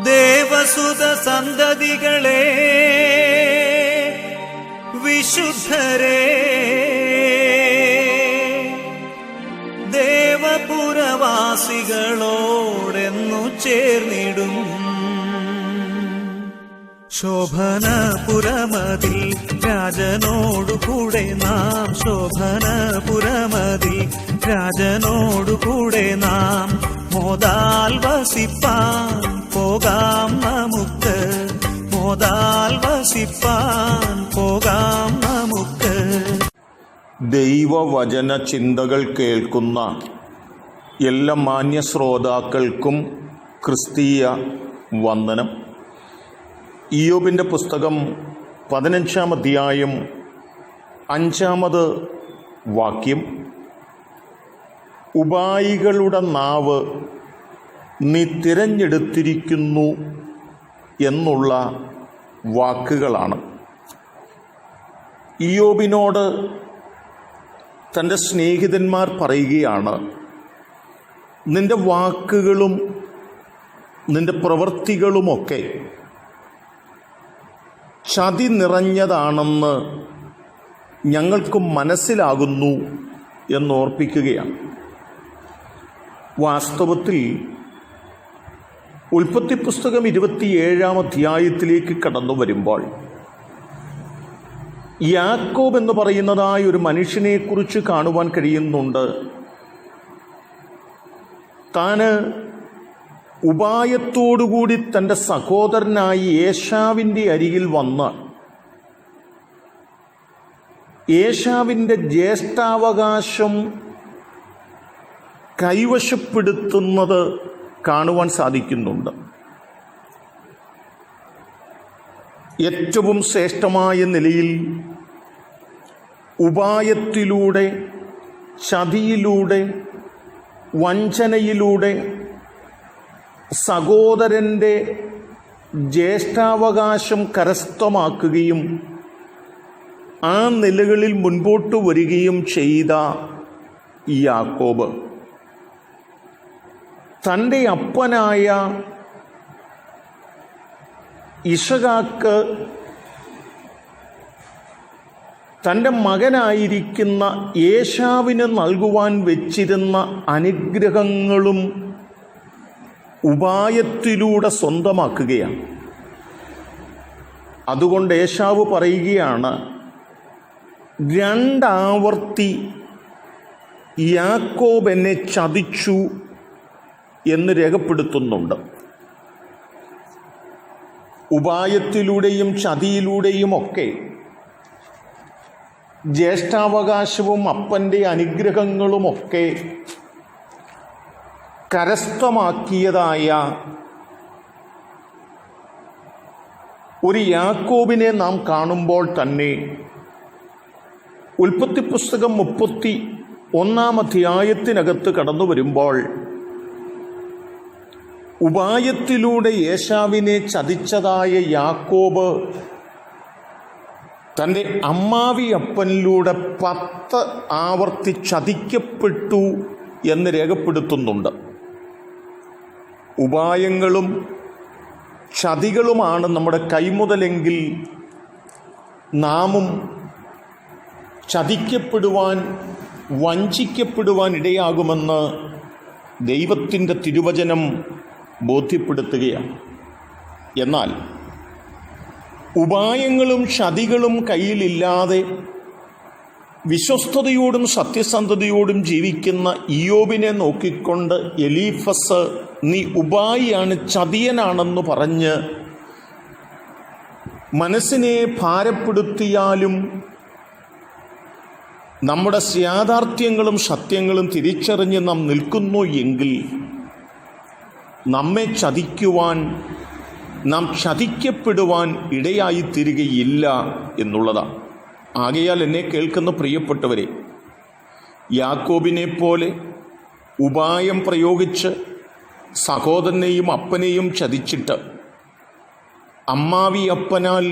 ദേവസുത സന്തതികളെ, വിശുദ്ധരെ, ദേവപുരവാസികളോടെന്നു ചേർന്നിടും. ശോഭനപുരമതിൽ രാജനോടുകൂടെ നാം, ശോഭനപുരമതിൽ രാജനോടുകൂടെ നാം മോദാൽ വസിപ്പാൻ പോകാം നമുക്ക്, മോദാൽ വസിപ്പാൻ പോകാം നമുക്ക്. ദൈവവചന ചിന്തകൾ കേൾക്കുന്ന എല്ലാ മാന്യ ശ്രോതാക്കൾക്കും ക്രിസ്തീയ വന്ദനം. ഇയ്യോബിൻ്റെ പുസ്തകം 15-ാം അധ്യായം 5-ാമത് വാക്യം, ഉപായികളുടെ നാവ് നീ തിരഞ്ഞെടുത്തിരിക്കുന്നു എന്നുള്ള വാക്കുകളാണ്. ഇയ്യോബിനോട് തൻ്റെ സ്നേഹിതന്മാർ പറയുകയാണ്, നിൻ്റെ വാക്കുകളും നിൻ്റെ പ്രവൃത്തികളുമൊക്കെ ചതി നിറഞ്ഞതാണെന്ന് ഞങ്ങൾക്ക് മനസ്സിലാകുന്നു എന്നോർപ്പിക്കുകയാണ്. വാസ്തവത്തിൽ ഉൽപ്പത്തി പുസ്തകം 27-ാം അധ്യായത്തിലേക്ക് കടന്നു വരുമ്പോൾ യാക്കോബ് എന്ന് പറയുന്നതായ ഒരു മനുഷ്യനെക്കുറിച്ച് കാണുവാൻ കഴിയുന്നുണ്ട്. താന് ഉപായത്തോടുകൂടി തൻ്റെ സഹോദരനായി ഏശാവിൻ്റെ അരികിൽ വന്ന് ഏശാവിൻ്റെ ജ്യേഷ്ഠാവകാശം കൈവശപ്പെടുത്തുന്നത് കാണുവാൻ സാധിക്കുന്നുണ്ട്. ഏറ്റവും ശ്രേഷ്ഠമായ നിലയിൽ ഉപായത്തിലൂടെ, ചതിയിലൂടെ, വഞ്ചനയിലൂടെ സഹോദരൻ്റെ ജ്യേഷ്ഠാവകാശം കരസ്ഥമാക്കുകയും ആ നിലകളിൽ മുൻപോട്ട് വരികയും ചെയ്ത യാക്കോബ് തൻ്റെ അപ്പനായ ഇസഹാക്ക് തൻ്റെ മകനായിരിക്കുന്ന ഏശാവിന് നൽകുവാൻ വെച്ചിരുന്ന അനുഗ്രഹങ്ങളും ഉപായത്തിലൂടെ സ്വന്തമാക്കുകയാണ്. അതുകൊണ്ട് ഏശാവ് പറയുകയാണ്, 2 ആവർത്തി യാക്കോബ് എന്നെ ചതിച്ചു എന്ന് രേഖപ്പെടുത്തുന്നുണ്ട്. ഉപായത്തിലൂടെയും ചതിയിലൂടെയുമൊക്കെ ജ്യേഷ്ഠാവകാശവും അപ്പൻ്റെ അനുഗ്രഹങ്ങളുമൊക്കെ കരസ്ഥമാക്കിയതായ ഒരു യാക്കോബിനെ നാം കാണുമ്പോൾ തന്നെ ഉൽപ്പത്തി പുസ്തകം 31-ാം അധ്യായത്തിനകത്ത് കടന്നു വരുമ്പോൾ ഉപായത്തിലൂടെ ഏശാവിനെ ചതിച്ചതായ യാക്കോബ് തൻ്റെ അമ്മാവി അപ്പനിലൂടെ 10 ആവർത്തി ചതിക്കപ്പെട്ടു എന്ന് രേഖപ്പെടുത്തുന്നുണ്ട്. ഉപായങ്ങളും ചതികളുമാണ് നമ്മുടെ കൈമുതലെങ്കിൽ നാമും ചതിക്കപ്പെടുവാൻ, വഞ്ചിക്കപ്പെടുവാൻ ഇടയാകുമെന്ന് ദൈവത്തിൻ്റെ തിരുവചനം ബോധ്യപ്പെടുത്തുകയാണ്. എന്നാൽ ഉപായങ്ങളും ചതികളും കയ്യിലില്ലാതെ വിശ്വസ്തയോടും സത്യസന്ധതയോടും ജീവിക്കുന്ന ഇയ്യോബിനെ നോക്കിക്കൊണ്ട് എലീഫസ് നീ ഉപായിയാണ്, ചതിയനാണെന്ന് പറഞ്ഞ് മനസ്സിനെ ഭാരപ്പെടുത്തിയാലും നമ്മുടെ യാഥാർത്ഥ്യങ്ങളും സത്യങ്ങളും തിരിച്ചറിഞ്ഞ് നാം നിൽക്കുന്നു എങ്കിൽ നമ്മെ ചതിക്കുവാൻ, നാം ചതിക്കപ്പെടുവാൻ ഇടയായിത്തീരുകയില്ല എന്നുള്ളതാണ്. ആകയാൽ എന്നെ കേൾക്കുന്ന പ്രിയപ്പെട്ടവരെ, യാക്കോബിനെ പോലെ ഉപായം പ്രയോഗിച്ച് സഹോദരനെയും അപ്പനെയും ചതിച്ചിട്ട് അമ്മാവി അപ്പനാൽ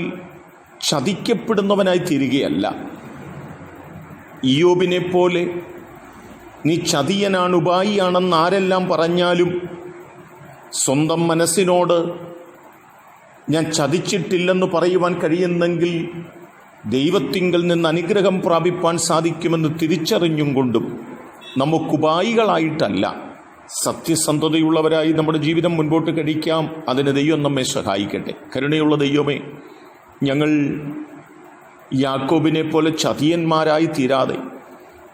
ചതിക്കപ്പെടുന്നവനായി തീരുകയല്ല. ഇയ്യോബിനെ പോലെ നീ ചതിയനാണ്, ഉപായിയാണെന്ന് ആരെല്ലാം പറഞ്ഞാലും സ്വന്തം മനസ്സിനോട് ഞാൻ ചതിച്ചിട്ടില്ലെന്ന് പറയുവാൻ കഴിയുന്നെങ്കിൽ ദൈവത്തിങ്കൽ നിന്ന് അനുഗ്രഹം പ്രാപിപ്പാൻ സാധിക്കുമെന്ന് തിരിച്ചറിഞ്ഞും കൊണ്ടും നമുക്കുപായികളായിട്ടല്ല, സത്യസന്ധതയുള്ളവരായി നമ്മുടെ ജീവിതം മുൻപോട്ട് കഴിക്കാം. അതിന് ദൈവം നമ്മെ സഹായിക്കട്ടെ. കരുണയുള്ള ദൈവമേ, ഞങ്ങൾ യാക്കോബിനെ പോലെ ചതിയന്മാരായി തീരാതെ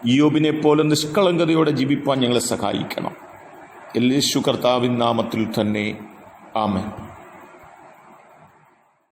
ഇയ്യോബിനെ പോലെ നിഷ്കളങ്കതയോടെ ജീവിപ്പാൻ ഞങ്ങളെ സഹായിക്കണം. യേശു കർത്താവിൻ നാമത്തിൽ തന്നെ ആമേൻ.